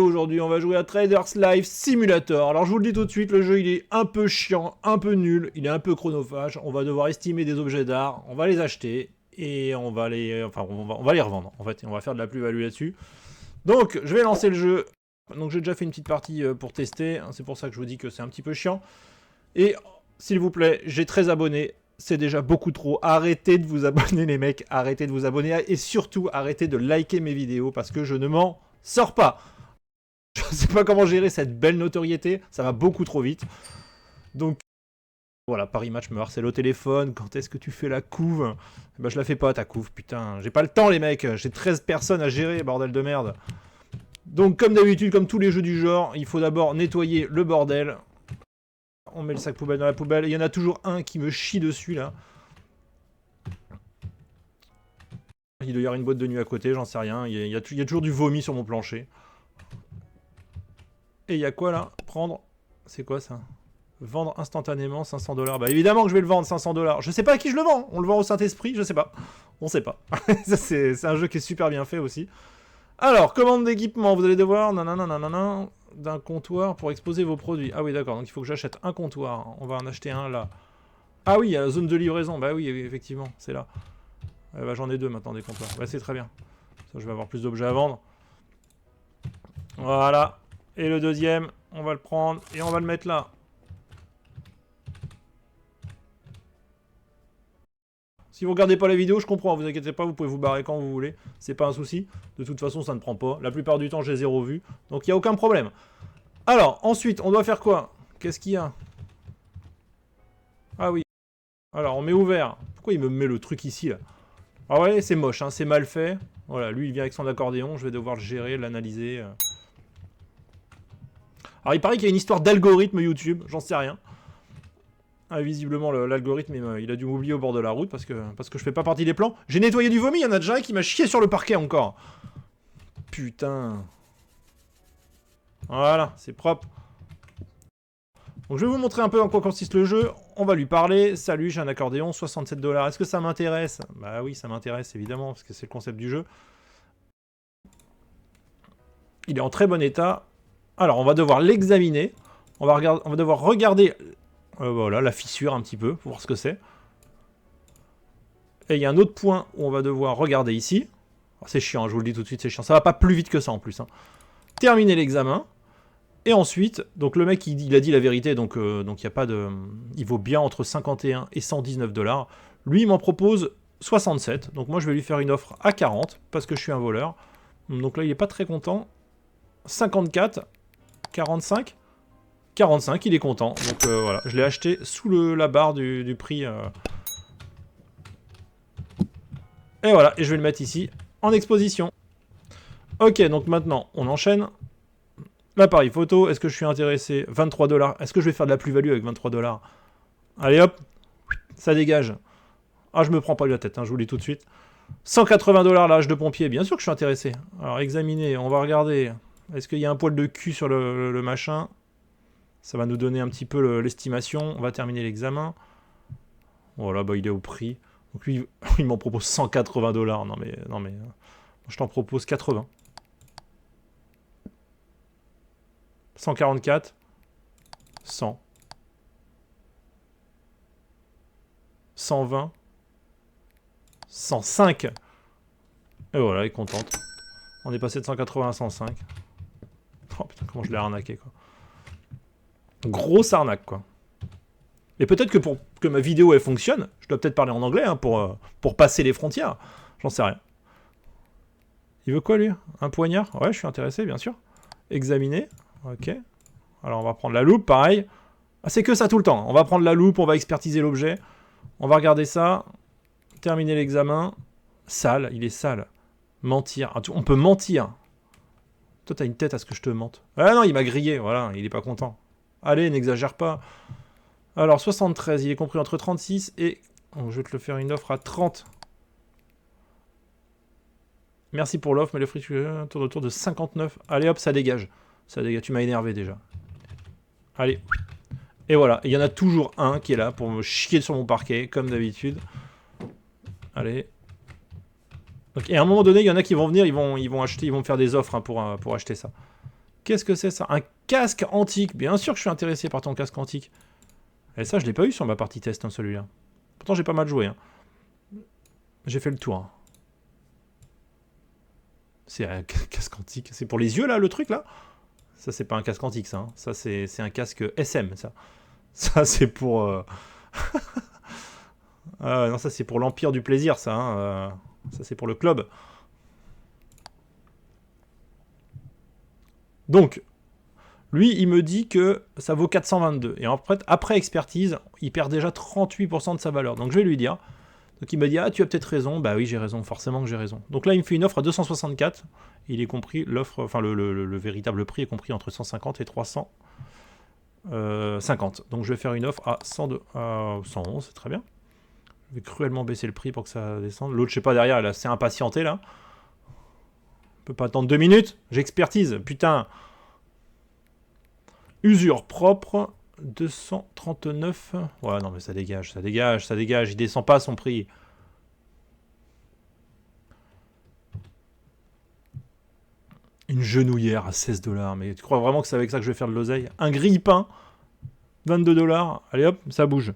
Aujourd'hui, on va jouer à Traders Life Simulator. Alors, je vous le dis tout de suite, le jeu, il est un peu chiant, un peu nul, il est un peu chronophage. On va devoir estimer des objets d'art, on va les acheter et on va les revendre. En fait, et on va faire de la plus-value là-dessus. Donc, je vais lancer le jeu. Donc, j'ai déjà fait une petite partie pour tester. C'est pour ça que je vous dis que c'est un petit peu chiant. Et, s'il vous plaît, j'ai 13 abonnés. C'est déjà beaucoup trop. Arrêtez de vous abonner, les mecs. Arrêtez de vous abonner. Et surtout, arrêtez de liker mes vidéos parce que je ne m'en sors pas. Je sais pas comment gérer cette belle notoriété, ça va beaucoup trop vite. Donc voilà, Paris Match me harcèle au téléphone, quand est-ce que tu fais la couve? Bah je la fais pas ta couve, putain, j'ai pas le temps les mecs, j'ai 13 personnes à gérer, bordel de merde. Donc comme d'habitude, comme tous les jeux du genre, il faut d'abord nettoyer le bordel. On met le sac poubelle dans la poubelle, il y en a toujours un qui me chie dessus là. Il doit y avoir une boîte de nuit à côté, j'en sais rien, il y a toujours du vomi sur mon plancher. Et il y a quoi là? Prendre. C'est quoi ça? Vendre instantanément 500 $. Bah évidemment que je vais le vendre 500 $. Je sais pas à qui je le vends. On le vend au Saint-Esprit, je sais pas. On sait pas. C'est un jeu qui est super bien fait aussi. Alors, commande d'équipement. Vous allez devoir d'un comptoir pour exposer vos produits. Ah oui, d'accord. Donc il faut que j'achète un comptoir. On va en acheter un là. Ah oui, il y a la zone de livraison. Bah oui, effectivement, c'est là. Bah, j'en ai deux maintenant des comptoirs. Bah c'est très bien. Ça, je vais avoir plus d'objets à vendre. Voilà. Et le deuxième, on va le prendre et on va le mettre là. Si vous regardez pas la vidéo, je comprends, vous inquiétez pas, vous pouvez vous barrer quand vous voulez, c'est pas un souci. De toute façon, ça ne prend pas. La plupart du temps, j'ai 0 vue, donc il n'y a aucun problème. Alors, ensuite, on doit faire quoi? Qu'est-ce qu'il y a? Ah oui. Alors, on met ouvert. Pourquoi il me met le truc ici, là? Ah ouais, c'est moche, hein, c'est mal fait. Voilà, lui, il vient avec son accordéon, je vais devoir le gérer, l'analyser. Alors, il paraît qu'il y a une histoire d'algorithme YouTube, j'en sais rien. Ah, visiblement, l'algorithme, il a dû m'oublier au bord de la route parce que je fais pas partie des plans. J'ai nettoyé du vomi, il y en a déjà un qui m'a chié sur le parquet encore. Putain. Voilà, c'est propre. Donc je vais vous montrer un peu en quoi consiste le jeu. On va lui parler. Salut, j'ai un accordéon, 67 $. Est-ce que ça m'intéresse? Bah oui, ça m'intéresse évidemment, parce que c'est le concept du jeu. Il est en très bon état. Alors, on va devoir l'examiner. On va devoir regarder... voilà, la fissure un petit peu, pour voir ce que c'est. Et il y a un autre point où on va devoir regarder ici. Oh, c'est chiant, je vous le dis tout de suite, c'est chiant. Ça va pas plus vite que ça en plus. Hein. Terminer l'examen. Et ensuite, donc le mec il a dit la vérité, donc il y a pas de... Il vaut bien entre 51 et 119 $. Lui il m'en propose 67. Donc moi je vais lui faire une offre à 40 parce que je suis un voleur. Donc là il est pas très content. 54, 45. 45, il est content. Donc voilà, je l'ai acheté sous la barre du prix. Et voilà, et je vais le mettre ici, en exposition. Ok, donc maintenant, on enchaîne. L'appareil photo, est-ce que je suis intéressé? 23 $. Est-ce que je vais faire de la plus-value avec 23 $? Allez hop, ça dégage. Ah, je me prends pas la tête, hein, je vous le dis tout de suite. 180 $, l'âge de pompier, bien sûr que je suis intéressé. Alors, examiner, on va regarder. Est-ce qu'il y a un poil de cul sur le machin? Ça va nous donner un petit peu l'estimation. On va terminer l'examen. Voilà, bah il est au prix. Donc lui, il m'en propose 180 $. Non mais, je t'en propose 80. 144. 100. 120. 105. Et voilà, il est contente. On est passé de 180 à 105. Oh putain, comment je l'ai arnaqué, quoi. Grosse arnaque, quoi. Et peut-être que pour que ma vidéo, elle fonctionne, je dois peut-être parler en anglais, hein, pour passer les frontières. J'en sais rien. Il veut quoi, lui? Un poignard? Ouais, je suis intéressé, bien sûr. Examiner. Ok. Alors, on va prendre la loupe, pareil. Ah, c'est que ça tout le temps. On va prendre la loupe, on va expertiser l'objet. On va regarder ça. Terminer l'examen. Sale, il est sale. Mentir. Ah, on peut mentir. Toi, t'as une tête à ce que je te mente. Ah non, il m'a grillé, voilà, il est pas content. Allez, n'exagère pas. Alors, 73, il est compris entre 36 et... Oh, je vais te le faire une offre à 30. Merci pour l'offre, mais le prix tourne autour de 59. Allez hop, ça dégage. Ça dégage, tu m'as énervé déjà. Allez. Et voilà, il y en a toujours un qui est là pour me chier sur mon parquet, comme d'habitude. Allez. Donc, et à un moment donné, il y en a qui vont venir, ils vont acheter, ils vont me faire des offres hein, pour acheter ça. Qu'est-ce que c'est ça? Un casque antique. Bien sûr que je suis intéressé par ton casque antique. Et ça, je l'ai pas eu sur ma partie test, hein, celui-là. Pourtant, j'ai pas mal joué. Hein. J'ai fait le tour. Hein. C'est un casque antique. C'est pour les yeux, là, le truc, là? Ça, c'est pas un casque antique, ça. Hein. Ça, c'est un casque SM, ça. Ça, c'est pour... non, ça, c'est pour l'Empire du Plaisir, ça. Hein. Ça, c'est pour le club. Donc, lui, il me dit que ça vaut 422. Et après expertise, il perd déjà 38% de sa valeur. Donc, je vais lui dire. Donc, il me dit, ah, tu as peut-être raison. Bah oui, j'ai raison. Forcément que j'ai raison. Donc là, il me fait une offre à 264. Il est compris, l'offre, enfin, le véritable prix est compris entre 150 et 350. Donc, je vais faire une offre à 111. C'est très bien. Je vais cruellement baisser le prix pour que ça descende. L'autre, je sais pas, derrière, elle est assez impatientée, là. On peut pas attendre 2 minutes. J'expertise. Putain. Usure propre. 239. Ouais, non, mais ça dégage, ça dégage, ça dégage. Il descend pas son prix. Une genouillère à 16 $. Mais tu crois vraiment que c'est avec ça que je vais faire de l'oseille? Un grille-pain. 22 $. Allez hop, ça bouge.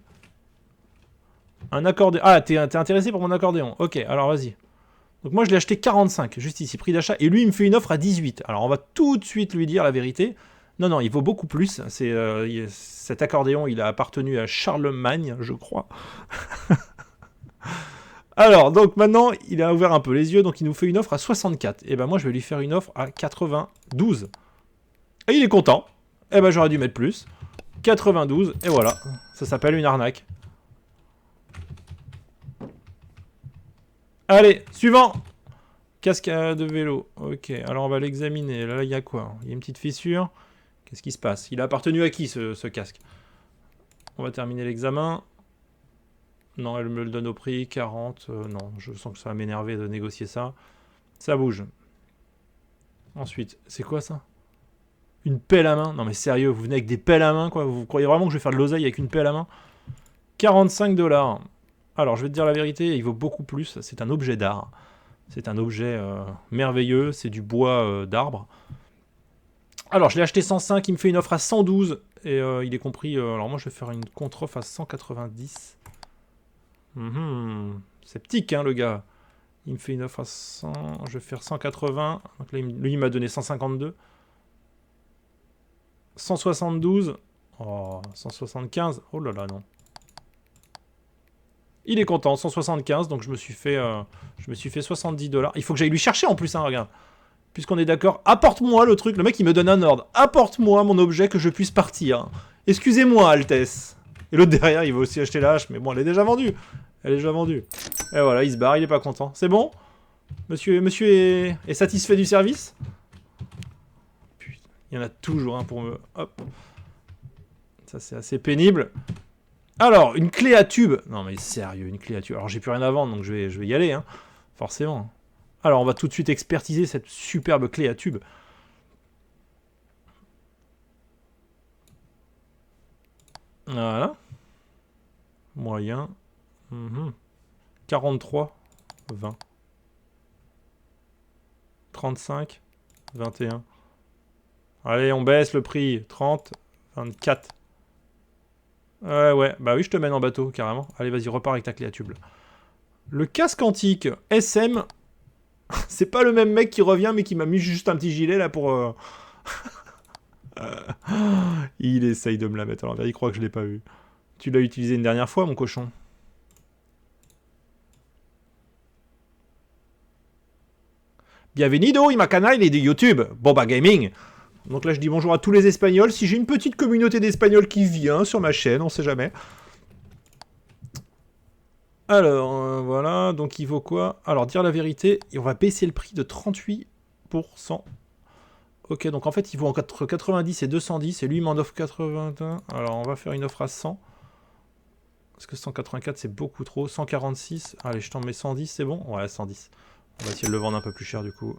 Un accordéon. Ah, t'es intéressé pour mon accordéon? Ok, alors vas-y. Donc moi, je l'ai acheté 45, juste ici, prix d'achat. Et lui, il me fait une offre à 18. Alors, on va tout de suite lui dire la vérité. Non, non, il vaut beaucoup plus. Cet accordéon, il a appartenu à Charlemagne, je crois. Alors, donc maintenant, il a ouvert un peu les yeux, donc il nous fait une offre à 64. Et ben moi, je vais lui faire une offre à 92. Et il est content. Et ben j'aurais dû mettre plus. 92, et voilà. Ça s'appelle une arnaque. Allez, suivant. Casque de vélo. Ok, alors on va l'examiner. Là, il y a quoi? Il y a une petite fissure. Qu'est-ce qui se passe? Il a appartenu à qui, ce casque? On va terminer l'examen. Non, elle me le donne au prix. 40. Non, je sens que ça va m'énerver de négocier ça. Ça bouge. Ensuite, c'est quoi ça? Une pelle à main? Non mais sérieux, vous venez avec des pelles à main, quoi? Vous croyez vraiment que je vais faire de l'oseille avec une pelle à main? 45 $. Alors, je vais te dire la vérité, il vaut beaucoup plus. C'est un objet d'art. C'est un objet merveilleux. C'est du bois d'arbre. Alors, je l'ai acheté 105. Il me fait une offre à 112. Et il est compris... alors, moi, je vais faire une contre-offre à 190. Sceptique, hein, le gars. Il me fait une offre à 100. Je vais faire 180. Donc là, lui, il m'a donné 152. 172. Oh, 175. Oh là là, non. Il est content, 175, donc je me suis fait 70 $. Il faut que j'aille lui chercher en plus, hein, regarde. Puisqu'on est d'accord, apporte-moi le truc. Le mec, il me donne un ordre. Apporte-moi mon objet que je puisse partir. Excusez-moi, Altesse. Et l'autre derrière, il va aussi acheter la hache, mais bon, elle est déjà vendue. Elle est déjà vendue. Et voilà, il se barre, il est pas content. C'est bon? Monsieur est satisfait du service? Putain, il y en a toujours un pour me... Hop. Ça, c'est assez pénible. Alors, une clé à tube. Non mais sérieux, une clé à tube. Alors j'ai plus rien à vendre, donc je vais y aller, hein. Forcément. Alors on va tout de suite expertiser cette superbe clé à tube. Voilà. Moyen. 43. 20. 35. 21. Allez, on baisse le prix. 30. 24. Ouais, bah oui, je te mène en bateau, carrément. Allez, vas-y, repars avec ta clé à tube. Là. Le casque antique SM, c'est pas le même mec qui revient, mais qui m'a mis juste un petit gilet, là, pour... Il essaye de me la mettre, alors il croit que je l'ai pas vu. Tu l'as utilisé une dernière fois, mon cochon? Bienvenido, in ma canale de YouTube, Boba Gaming. Donc là, je dis bonjour à tous les Espagnols. Si j'ai une petite communauté d'Espagnols qui vient sur ma chaîne, on sait jamais. Alors, voilà. Donc, il vaut quoi? Alors, dire la vérité, et on va baisser le prix de 38%. Ok, donc en fait, il vaut entre 90 et 210. Et lui, il m'en offre 81. Alors, on va faire une offre à 100. Parce que 184, c'est beaucoup trop. 146. Allez, je t'en mets 110, c'est bon? Ouais, 110. On va essayer de le vendre un peu plus cher, du coup.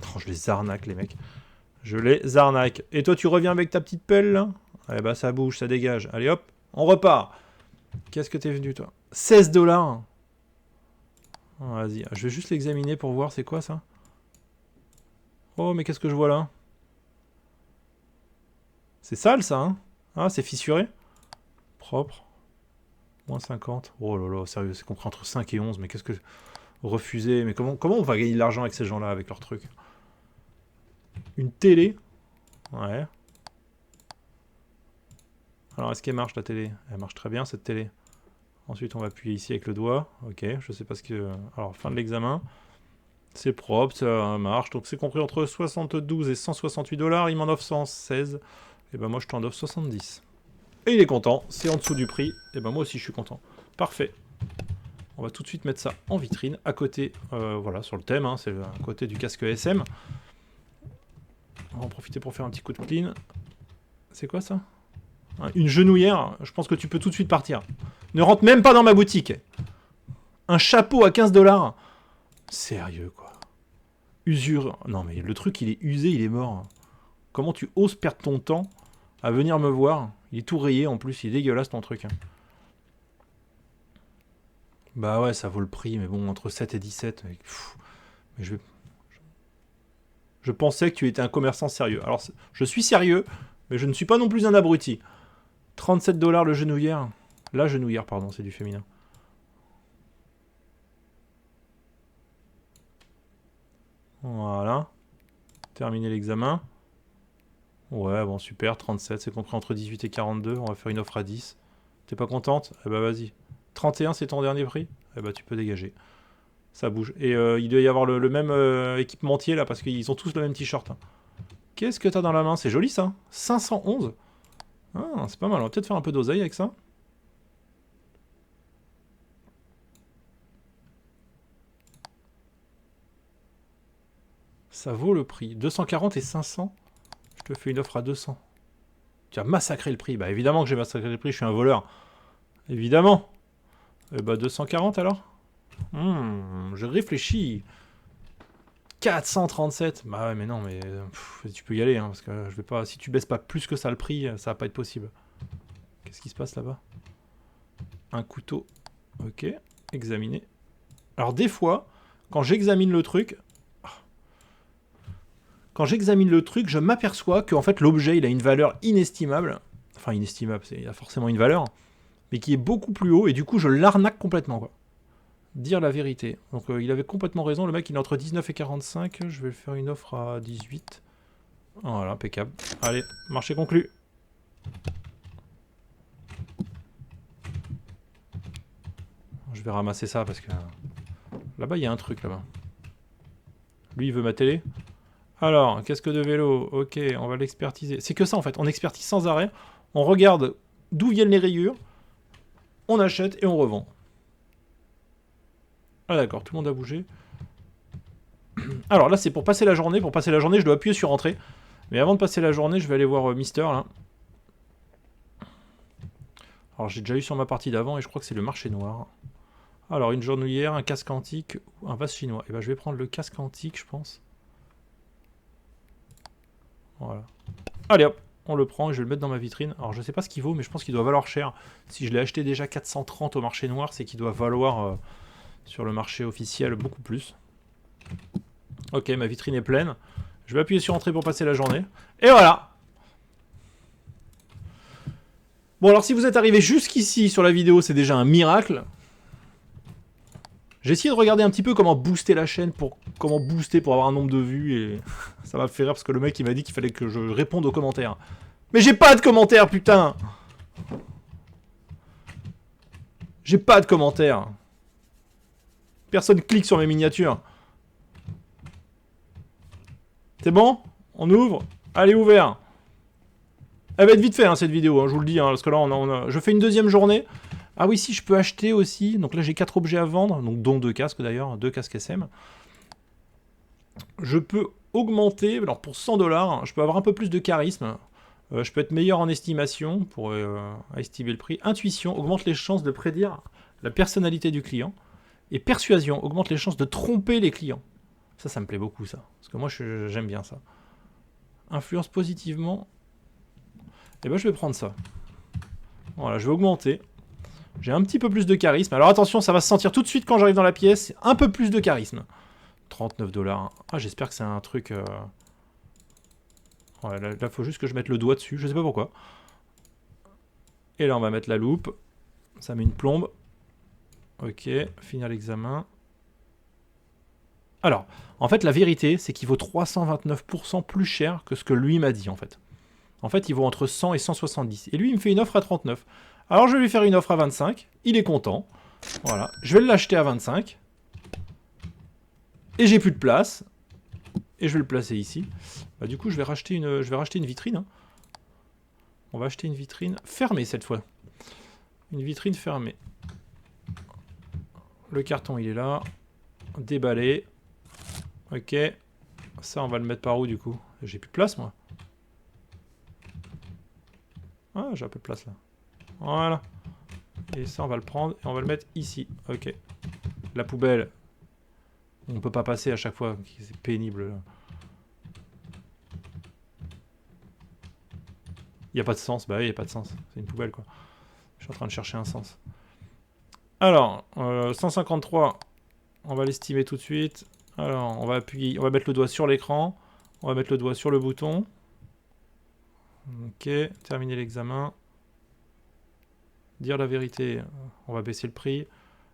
Oh, je les arnaque, les mecs. Je les arnaque. Et toi, tu reviens avec ta petite pelle, là? Eh bah, ça bouge, ça dégage. Allez, hop, on repart. Qu'est-ce que t'es venu, toi? 16 $. Vas-y, je vais juste l'examiner pour voir c'est quoi, ça. Oh, mais qu'est-ce que je vois, là? C'est sale ça, hein? Ah, c'est fissuré. Propre. Moins 50. Oh là là, sérieux, c'est compris entre 5 et 11. Mais qu'est-ce que... Refuser. Mais comment on va gagner de l'argent avec ces gens-là, avec leurs trucs? Une télé. Ouais. Alors, est-ce qu'elle marche, la télé? Elle marche très bien, cette télé. Ensuite, on va appuyer ici avec le doigt. Ok, je sais pas ce que... Alors, fin de l'examen. C'est propre, ça marche. Donc, c'est compris entre 72 et 168 $. Il m'en offre 116. Et ben, moi, je t'en offre 70. Et il est content. C'est en dessous du prix. Et ben, moi aussi, je suis content. Parfait. On va tout de suite mettre ça en vitrine, à côté, voilà, sur le thème. Hein, c'est à côté du casque SM. On va en profiter pour faire un petit coup de clean. C'est quoi, ça? Une genouillère, je pense que tu peux tout de suite partir. Ne rentre même pas dans ma boutique. Un chapeau à 15 $. Sérieux, quoi. Usure. Non, mais le truc, il est usé, il est mort. Comment tu oses perdre ton temps à venir me voir? Il est tout rayé, en plus, il est dégueulasse, ton truc. Bah ouais, ça vaut le prix, mais bon, entre 7 et 17... Mais je pensais que tu étais un commerçant sérieux. Alors, je suis sérieux, mais je ne suis pas non plus un abruti. 37 $ le genouillère. La genouillère, pardon, c'est du féminin. Voilà. Terminer l'examen. Ouais, bon, super, 37, c'est compris entre 18 et 42. On va faire une offre à 10. T'es pas contente? Eh bah vas-y. 31, c'est ton dernier prix? Eh bah tu peux dégager. Ça bouge. Et il doit y avoir le même équipementier là, parce qu'ils ont tous le même t-shirt. Hein. Qu'est-ce que t'as dans la main? C'est joli ça. 511. Ah, c'est pas mal. On va peut-être faire un peu d'oseille avec ça. Ça vaut le prix. 240 et 500. Je te fais une offre à 200. Tu as massacré le prix. Bah évidemment que j'ai massacré le prix, je suis un voleur. Évidemment. Eh bah 240 alors. Je réfléchis. 437. Bah ouais, mais non, mais tu peux y aller, hein, parce que je vais pas. Si tu baisses pas plus que ça le prix, ça va pas être possible. Qu'est-ce qui se passe là-bas? Un couteau. Ok. Examiner. Alors des fois, quand j'examine le truc, je m'aperçois qu'en fait l'objet il a une valeur inestimable. Enfin inestimable, il a forcément une valeur, mais qui est beaucoup plus haut et du coup je l'arnaque complètement quoi. Dire la vérité. Donc il avait complètement raison, le mec il est entre 19 et 45, je vais faire une offre à 18. Voilà, impeccable. Allez, marché conclu. Je vais ramasser ça parce que... Là-bas il y a un truc là-bas. Lui il veut ma télé. Alors, casque de vélo, ok, on va l'expertiser. C'est que ça en fait, on expertise sans arrêt, on regarde d'où viennent les rayures, on achète et on revend. Ah d'accord, tout le monde a bougé. Alors là c'est pour passer la journée, je dois appuyer sur entrée. Mais avant de passer la journée, je vais aller voir Mister là. Alors j'ai déjà eu sur ma partie d'avant et je crois que c'est le marché noir. Alors une genouillère, un casque antique, un vase chinois. Et ben je vais prendre le casque antique je pense. Voilà. Allez hop, on le prend et je vais le mettre dans ma vitrine. Alors je sais pas ce qu'il vaut, mais je pense qu'il doit valoir cher. Si je l'ai acheté déjà 430 au marché noir, c'est qu'il doit valoir sur le marché officiel beaucoup plus. Ok, ma vitrine est pleine. Je vais appuyer sur entrée pour passer la journée. Et voilà. Bon alors si vous êtes arrivé jusqu'ici sur la vidéo, c'est déjà un miracle. J'ai essayé de regarder un petit peu comment booster la chaîne, comment booster pour avoir un nombre de vues, et ça m'a fait rire parce que le mec il m'a dit qu'il fallait que je réponde aux commentaires. Mais j'ai pas de commentaires, putain! J'ai pas de commentaires. Personne clique sur mes miniatures. C'est bon? On ouvre? Allez, ouvert. Elle va être vite fait hein, cette vidéo, hein, je vous le dis, hein, parce que là je fais une deuxième journée. Ah oui, si, je peux acheter aussi. Donc là, j'ai 4 objets à vendre, donc dont 2 casques d'ailleurs, 2 casques SM. Je peux augmenter, alors pour 100 $, je peux avoir un peu plus de charisme. Je peux être meilleur en estimation pour estimer le prix. Intuition augmente les chances de prédire la personnalité du client. Et persuasion augmente les chances de tromper les clients. Ça me plaît beaucoup ça. Parce que moi, j'aime bien ça. Influence positivement. Et ben je vais prendre ça. Voilà, je vais augmenter. J'ai un petit peu plus de charisme. Alors attention, ça va se sentir tout de suite quand j'arrive dans la pièce. Un peu plus de charisme. 39 $. Ah, j'espère que c'est un truc... Ouais, là, faut juste que je mette le doigt dessus, je sais pas pourquoi. Et là, on va mettre la loupe. Ça met une plombe. Ok, finir l'examen. Alors, en fait, la vérité, c'est qu'il vaut 329% plus cher que ce que lui m'a dit, en fait. En fait, il vaut entre 100 et 170. Et lui, il me fait une offre à 39. Alors, je vais lui faire une offre à 25. Il est content. Voilà. Je vais l'acheter à 25. Et j'ai plus de place. Et je vais le placer ici. Bah, du coup, je vais racheter une vitrine. Hein. On va acheter une vitrine fermée cette fois. Une vitrine fermée. Le carton, il est là. Déballé. Ok. Ça, on va le mettre par où, du coup? J'ai plus de place, moi. Ah, j'ai un peu de place, là. Voilà. Et ça, on va le prendre et on va le mettre ici. Ok. La poubelle. On peut pas passer à chaque fois. C'est pénible, là. Il n'y a pas de sens. Bah oui, il n'y a pas de sens. C'est une poubelle, quoi. Je suis en train de chercher un sens. Alors, 153. On va l'estimer tout de suite. Alors, on va appuyer. On va mettre le doigt sur l'écran. On va mettre le doigt sur le bouton. Ok. Terminer l'examen. Dire la vérité. On va baisser le prix.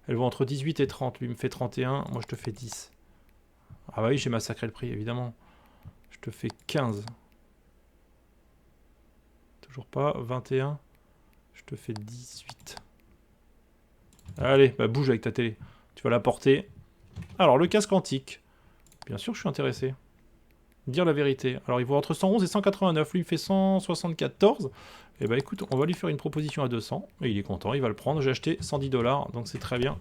Elle vaut entre 18 et 30. Lui me fait 31. Moi, je te fais 10. Ah bah oui, j'ai massacré le prix, évidemment. Je te fais 15. Toujours pas. 21. Je te fais 18. Allez, bah bouge avec ta télé. Tu vas la porter. Alors, le casque antique. Bien sûr, je suis intéressé. Dire la vérité. Alors, il vaut entre 111 et 189. Lui, il fait 174. Et bah écoute, on va lui faire une proposition à 200. Et il est content, il va le prendre. J'ai acheté 110 $, donc c'est très bien.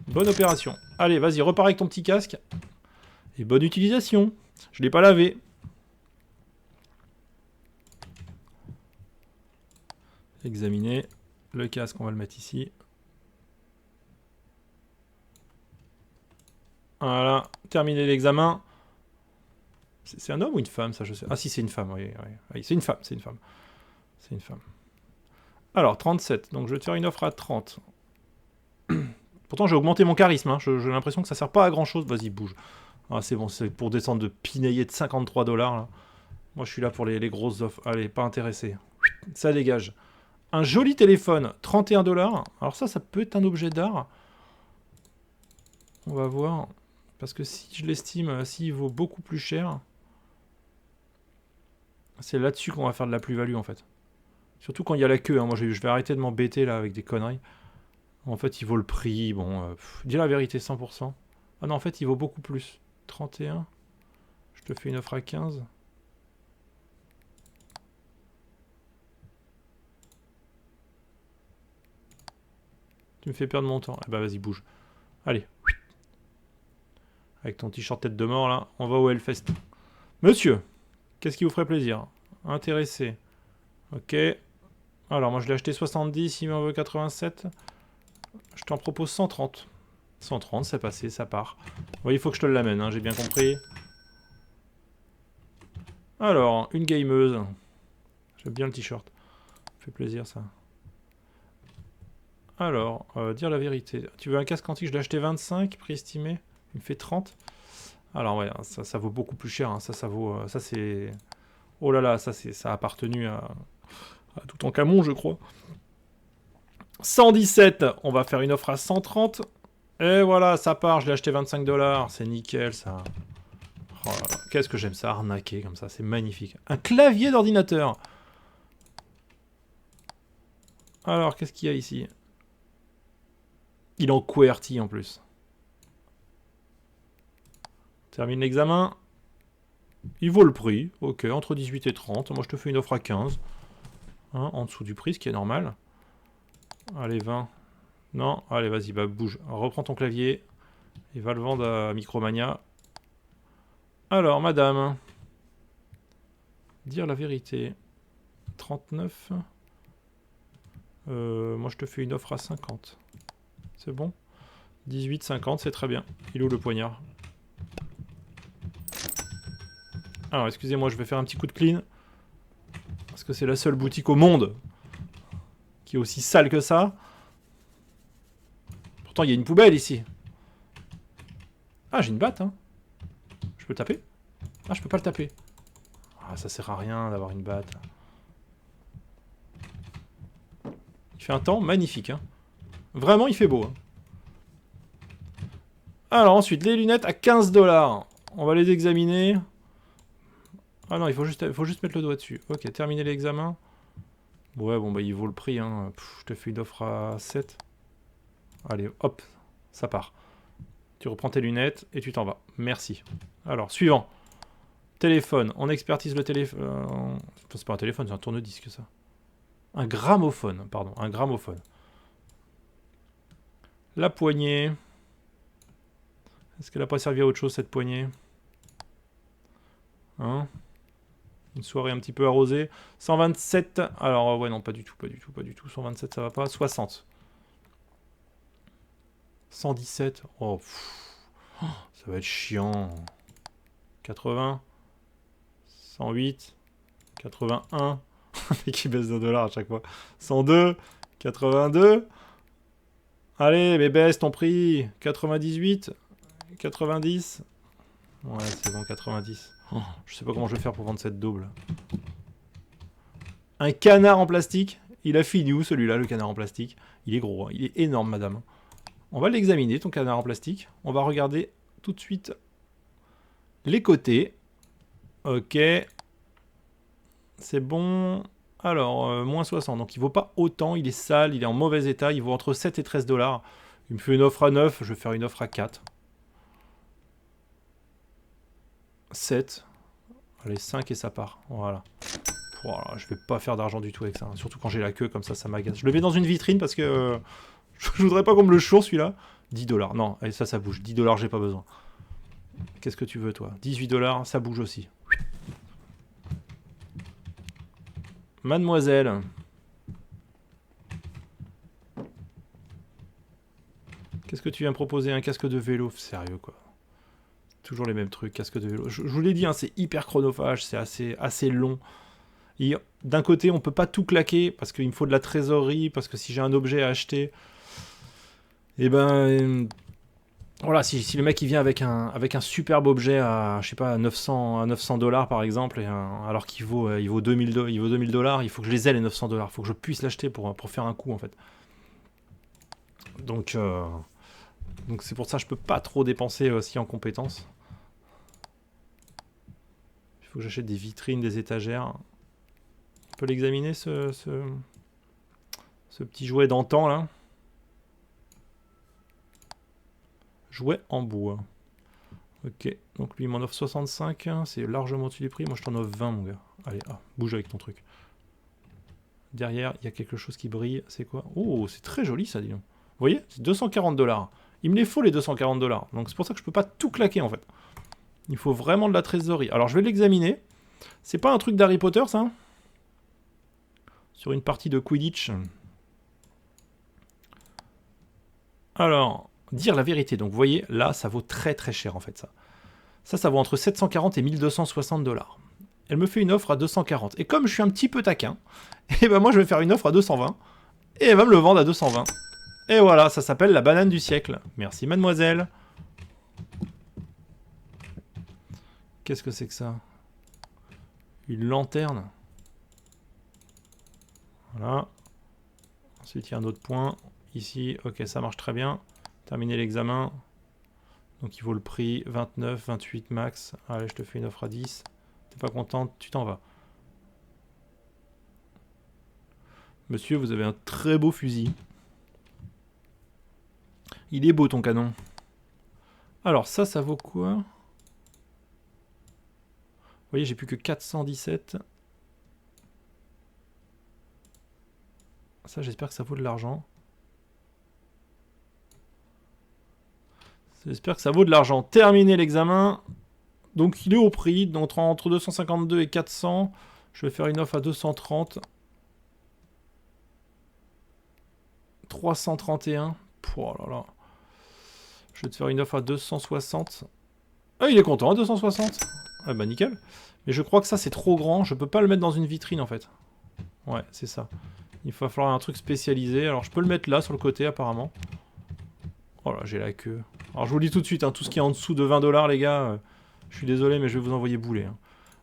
Bonne opération. Allez, vas-y, repars avec ton petit casque. Et bonne utilisation. Je l'ai pas lavé. Examiner. Le casque, on va le mettre ici. Voilà, terminé l'examen. C'est un homme ou une femme, ça je sais. Ah si, c'est une femme, oui. Oui, c'est une femme, c'est une femme. C'est une femme. Alors, 37. Donc je vais te faire une offre à 30. Pourtant, j'ai augmenté mon charisme. Hein. J'ai l'impression que ça sert pas à grand-chose. Vas-y, bouge. Ah, c'est bon, c'est pour descendre de pinailler de 53 $. Là. Moi, je suis là pour les grosses offres. Allez, pas intéressé. Ça dégage. Un joli téléphone, 31 $. Alors ça peut être un objet d'art. On va voir. Parce que si je l'estime, s'il vaut beaucoup plus cher, c'est là-dessus qu'on va faire de la plus-value, en fait. Surtout quand il y a la queue. Hein. Moi, je vais arrêter de m'embêter, là, avec des conneries. En fait, il vaut le prix. Bon, dis la vérité, 100%. Ah non, en fait, il vaut beaucoup plus. 31. Je te fais une offre à 15. Tu me fais perdre mon temps. Eh bah, vas-y, bouge. Allez. Avec ton t-shirt tête de mort, là, on va au Hellfest. Monsieur, qu'est-ce qui vous ferait plaisir? Intéressé. Ok. Alors, moi, je l'ai acheté 70, il m'en veut 87. Je t'en propose 130. 130, c'est passé, ça part. Oui, il faut que je te l'amène, hein, j'ai bien compris. Alors, une gameuse. J'aime bien le t-shirt. Ça fait plaisir, ça. Alors, dire la vérité. Tu veux un casque antique? Je l'ai acheté 25, prix estimé. Il me fait 30. Alors, ouais, ça vaut beaucoup plus cher. Hein. Ça vaut... ça, c'est... Oh là là, ça a appartenu à Toutankhamon, je crois. 117, on va faire une offre à 130. Et voilà, ça part, je l'ai acheté 25 $. C'est nickel, ça. Oh là là, qu'est-ce que j'aime ça, arnaquer comme ça, c'est magnifique. Un clavier d'ordinateur. Alors, qu'est-ce qu'il y a ici? Il est en QWERTY en plus. Termine l'examen. Il vaut le prix. Ok, entre 18 et 30. Moi, je te fais une offre à 15. Hein, en dessous du prix, ce qui est normal. Allez, 20. Non, allez, vas-y, bah bouge. Reprends ton clavier. Et va le vendre à Micromania. Alors, madame. Dire la vérité. 39. Moi, je te fais une offre à 50. C'est bon? 18, 50, c'est très bien. Il est où le poignard? Alors, excusez-moi, je vais faire un petit coup de clean. Parce que c'est la seule boutique au monde qui est aussi sale que ça. Pourtant, il y a une poubelle ici. Ah, j'ai une batte, hein. Je peux le taper? Ah, je peux pas le taper. Ah, ça sert à rien d'avoir une batte. Il fait un temps magnifique. Hein. Vraiment, il fait beau. Hein. Alors ensuite, les lunettes à 15 $. On va les examiner. Ah non, il faut juste mettre le doigt dessus. Ok, terminer l'examen. Ouais, bon, bah il vaut le prix. Hein. Pff, je te fais une offre à 7. Allez, hop, ça part. Tu reprends tes lunettes et tu t'en vas. Merci. Alors, suivant. Téléphone. On expertise le téléphone. Enfin, c'est pas un téléphone, c'est un tourne-disque, ça. Un gramophone, pardon. Un gramophone. La poignée. Est-ce qu'elle n'a pas servi à autre chose, cette poignée? Hein? Une soirée un petit peu arrosée. 127. Alors, ouais, non, pas du tout, pas du tout, pas du tout. 127, ça va pas. 60. 117. Oh, ça va être chiant. 80. 108. 81. Et qui baisse de dollars à chaque fois. 102. 82. Allez, mais baisse ton prix. 98. 90. Ouais, c'est bon, 90. Oh, je sais pas comment je vais faire pour vendre cette double. Un canard en plastique. Il a fini où celui-là, le canard en plastique? Il est gros, hein. Il est énorme, madame. On va l'examiner, ton canard en plastique. On va regarder tout de suite les côtés. Ok. C'est bon. Alors, moins 60. Donc il vaut pas autant. Il est sale, il est en mauvais état. Il vaut entre 7 et 13 $. Il me fait une offre à 9. Je vais faire une offre à 4. 7. Allez, 5 et ça part. Voilà. Voilà, je vais pas faire d'argent du tout avec ça. Surtout quand j'ai la queue comme ça m'agace. Je le mets dans une vitrine parce que je voudrais pas qu'on me le choure celui-là. 10 $. Non, allez, ça bouge. 10 $, j'ai pas besoin. Qu'est-ce que tu veux, toi? 18 $, ça bouge aussi. Mademoiselle. Qu'est-ce que tu viens me proposer? Un casque de vélo? Sérieux, quoi. Toujours les mêmes trucs, casque de vélo. Je vous l'ai dit, hein, c'est hyper chronophage, c'est assez long. D'un côté, on peut pas tout claquer, parce qu'il me faut de la trésorerie, parce que si j'ai un objet à acheter, et ben... voilà, si le mec il vient avec un superbe objet à, je sais pas, à 900 $ par exemple, alors qu'il vaut 2000 $, il faut que je les ai les 900 $, il faut que je puisse l'acheter pour faire un coup en fait. Donc c'est pour ça que je peux pas trop dépenser aussi en compétences. Il faut que j'achète des vitrines, des étagères. On peut l'examiner ce petit jouet d'antan là. Jouet en bois. Ok, donc lui il m'en offre 65, hein, c'est largement au-dessus du prix. Moi je t'en offre 20 mon gars. Allez, bouge avec ton truc. Derrière, il y a quelque chose qui brille. C'est quoi? Oh, c'est très joli ça, dis donc. Vous voyez? C'est 240 $. Il me les faut les 240 $. Donc c'est pour ça que je peux pas tout claquer en fait. Il faut vraiment de la trésorerie. Alors je vais l'examiner. C'est pas un truc d'Harry Potter ça? Sur une partie de Quidditch. Alors, dire la vérité. Donc vous voyez, là ça vaut très très cher en fait ça. Ça vaut entre 740 et 1260 $. Elle me fait une offre à 240. Et comme je suis un petit peu taquin, et ben moi je vais faire une offre à 220. Et elle va me le vendre à 220. Et voilà, ça s'appelle la banane du siècle. Merci mademoiselle. Qu'est-ce que c'est que ça? Une lanterne. Voilà. Ensuite il y a un autre point. Ici, ok, ça marche très bien. Terminer l'examen. Donc il vaut le prix 29, 28 max. Allez, je te fais une offre à 10. T'es pas contente, tu t'en vas. Monsieur, vous avez un très beau fusil. Il est beau ton canon. Alors ça vaut quoi? Vous voyez, j'ai plus que 417. Ça, j'espère que ça vaut de l'argent. J'espère que ça vaut de l'argent. Terminer l'examen. Donc il est au prix. Donc entre 252 et 400. Je vais faire une offre à 230. 331. Oh là là. Je vais te faire une offre à 260. Ah, il est content à 260. Ah bah nickel. Mais je crois que ça c'est trop grand. Je peux pas le mettre dans une vitrine en fait. Ouais, c'est ça. Il va falloir un truc spécialisé. Alors je peux le mettre là sur le côté apparemment. Oh là, j'ai la queue. Alors je vous le dis tout de suite, hein, tout ce qui est en dessous de 20 $, les gars, je suis désolé, mais je vais vous envoyer bouler. Hein.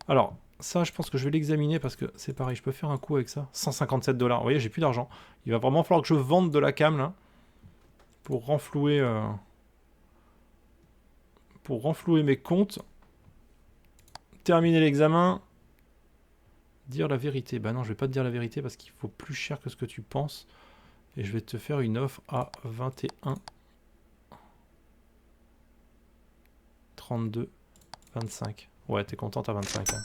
Alors, Ça, je pense que je vais l'examiner parce que c'est pareil, je peux faire un coup avec ça. 157 $. Vous voyez, j'ai plus d'argent. Il va vraiment falloir que je vende de la cam, là. Pour renflouer mes comptes. Terminer l'examen. Dire la vérité. Bah non, je vais pas te dire la vérité parce qu'il faut plus cher que ce que tu penses. Et je vais te faire une offre à 21, 32, 25. Ouais, t'es contente à 25. Hein.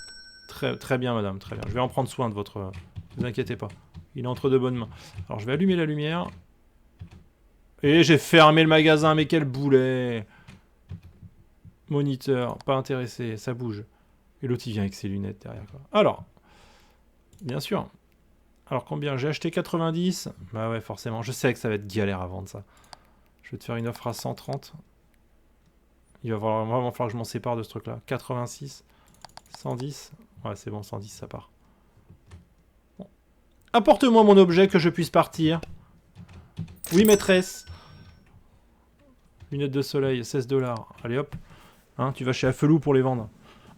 Très, très bien, madame, très bien. Je vais en prendre soin de votre... Ne vous inquiétez pas. Il est entre de bonnes mains. Alors, je vais allumer la lumière. Et j'ai fermé le magasin, mais quel boulet! Moniteur, pas intéressé, ça bouge. Et l'autre, il vient avec ses lunettes derrière, quoi. Alors, bien sûr. Alors, combien? J'ai acheté 90. Bah ouais, forcément. Je sais que ça va être galère à vendre, ça. Je vais te faire une offre à 130. Il va vraiment falloir que je m'en sépare de ce truc-là. 86. 110. Ouais, c'est bon, 110, ça part. Bon. Apporte-moi mon objet que je puisse partir. Oui, maîtresse. Lunettes de soleil, 16 $. Allez, hop. Hein, tu vas chez Affelou pour les vendre.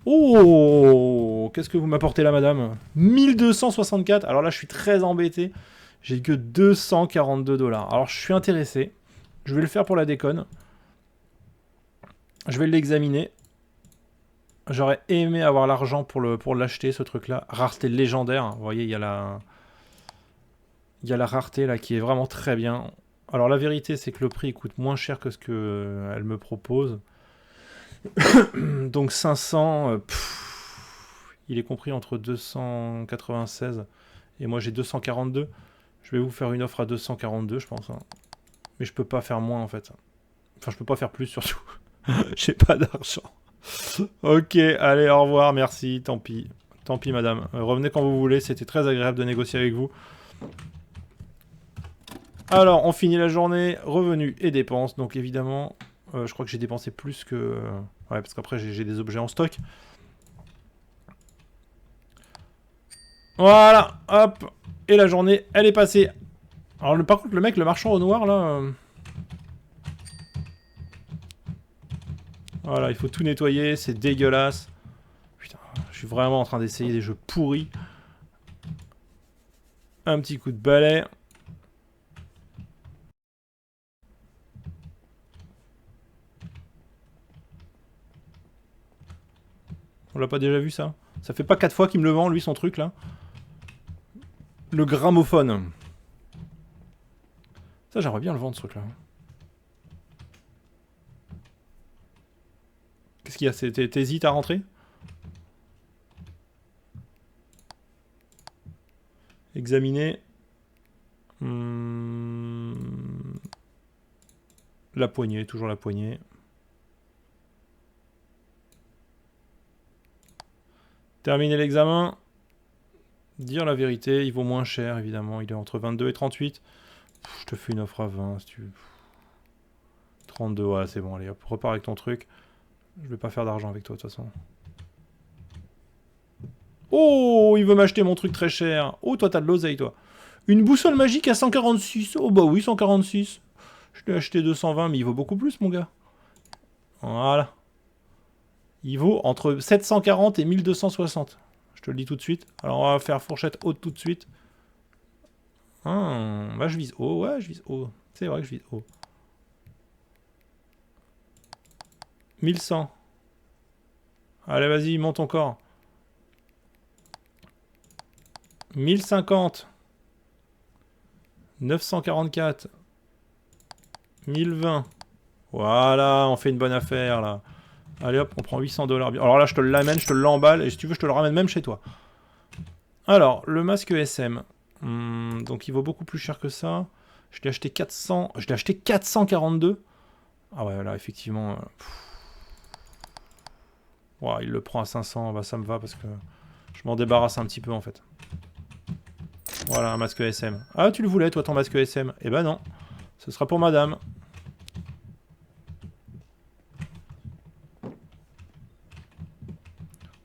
Oh, qu'est-ce que vous m'apportez là, madame? 1264. Alors là, je suis très embêté. J'ai que 242 $. Alors, je suis intéressé. Je vais le faire pour la déconne. Je vais l'examiner. J'aurais aimé avoir l'argent pour l'acheter, ce truc-là. Rareté légendaire. Vous voyez, il y a la rareté là qui est vraiment très bien. Alors la vérité, c'est que le prix coûte moins cher que ce qu'elle me propose. Donc 500, il est compris entre 296 et moi j'ai 242. Je vais vous faire une offre à 242, je pense. Hein. Mais je peux pas faire moins en fait. Enfin, je peux pas faire plus surtout. J'ai pas d'argent. Ok, allez, au revoir, merci, tant pis. Tant pis, madame. Revenez quand vous voulez, c'était très agréable de négocier avec vous. Alors, on finit la journée, revenus et dépenses. Donc, évidemment, je crois que j'ai dépensé plus que... ouais, parce qu'après, j'ai des objets en stock. Voilà, hop. Et la journée, elle est passée. Alors, par contre, le mec, le marchand au noir, là... Voilà, il faut tout nettoyer, c'est dégueulasse. Putain, je suis vraiment en train d'essayer des jeux pourris. Un petit coup de balai. On l'a pas déjà vu ça? Ça fait pas 4 fois qu'il me le vend, lui, son truc, là. Le gramophone. Ça, j'aimerais bien le vendre, ce truc-là. Qu'est-ce qu'il y a? T'hésites à rentrer? Examiner. La poignée, toujours la poignée. Terminer l'examen. Dire la vérité, il vaut moins cher, évidemment. Il est entre 22 et 38. Je te fais une offre à 20, si tu... 32, ouais, c'est bon, allez, hop, repars avec ton truc. Je vais pas faire d'argent avec toi, de toute façon. Oh, il veut m'acheter mon truc très cher. Oh, toi, t'as de l'oseille, toi. Une boussole magique à 146. Oh, bah oui, 146. Je l'ai acheté 220, mais il vaut beaucoup plus, mon gars. Voilà. Il vaut entre 740 et 1260. Je te le dis tout de suite. Alors, on va faire fourchette haute tout de suite. Bah, je vise haut. Ouais, je vise haut. C'est vrai que je vise haut. 1100. Allez, vas-y, monte encore. 1050. 944. 1020. Voilà, on fait une bonne affaire, là. Allez, hop, on prend 800 $. Alors là, je te l'amène, je te l'emballe, et si tu veux, je te le ramène même chez toi. Alors, le masque SM. Donc, il vaut beaucoup plus cher que ça. Je l'ai acheté 400... Je l'ai acheté 442. Ah ouais, là, effectivement... Ouais, il le prend à 500, bah ça me va, parce que je m'en débarrasse un petit peu, en fait. Voilà, un masque SM. Ah, tu le voulais, toi, ton masque SM? Eh ben non. Ce sera pour madame.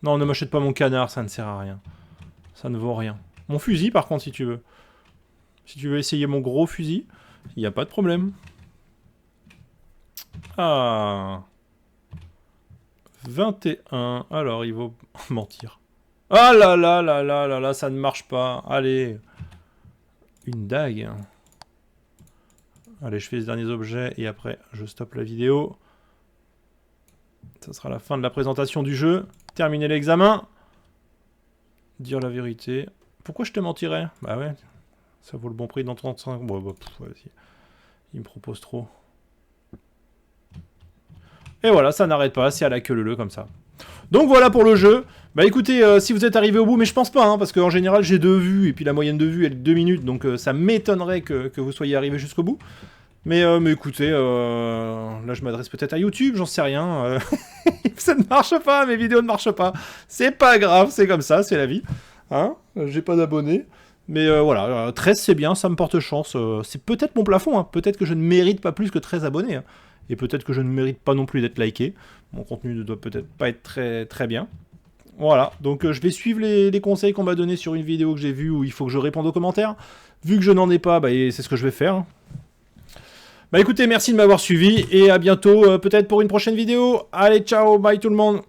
Non, ne m'achète pas mon canard, ça ne sert à rien. Ça ne vaut rien. Mon fusil, par contre, si tu veux. Si tu veux essayer mon gros fusil, il n'y a pas de problème. Ah. 21. Alors, il vaut... mentir. Ah là là là là là là, ça ne marche pas. Allez. Une dague. Allez, je fais les derniers objets et après, je stoppe la vidéo. Ça sera la fin de la présentation du jeu. Terminer l'examen. Dire la vérité. Pourquoi je te mentirais? Bah ouais, ça vaut le bon prix dans 35. Bon, bah, vas-y. Il me propose trop. Et voilà, ça n'arrête pas, c'est à la queue leu comme ça. Donc voilà pour le jeu. Bah écoutez, si vous êtes arrivé au bout, mais je pense pas, hein, parce qu'en général j'ai 2 vues, et puis la moyenne de vues elle est de 2 minutes, donc ça m'étonnerait que vous soyez arrivé jusqu'au bout. Mais écoutez, là je m'adresse peut-être à YouTube, j'en sais rien. Ça ne marche pas, mes vidéos ne marchent pas. C'est pas grave, c'est comme ça, c'est la vie. Hein, j'ai pas d'abonnés. Mais voilà, 13 c'est bien, ça me porte chance. C'est peut-être mon plafond, hein. Peut-être que je ne mérite pas plus que 13 abonnés. Hein. Et peut-être que je ne mérite pas non plus d'être liké. Mon contenu ne doit peut-être pas être très, très bien. Voilà, donc je vais suivre les conseils qu'on m'a donnés sur une vidéo que j'ai vue où il faut que je réponde aux commentaires. Vu que je n'en ai pas, bah, c'est ce que je vais faire. Bah écoutez, merci de m'avoir suivi et à bientôt peut-être pour une prochaine vidéo. Allez, ciao, bye tout le monde.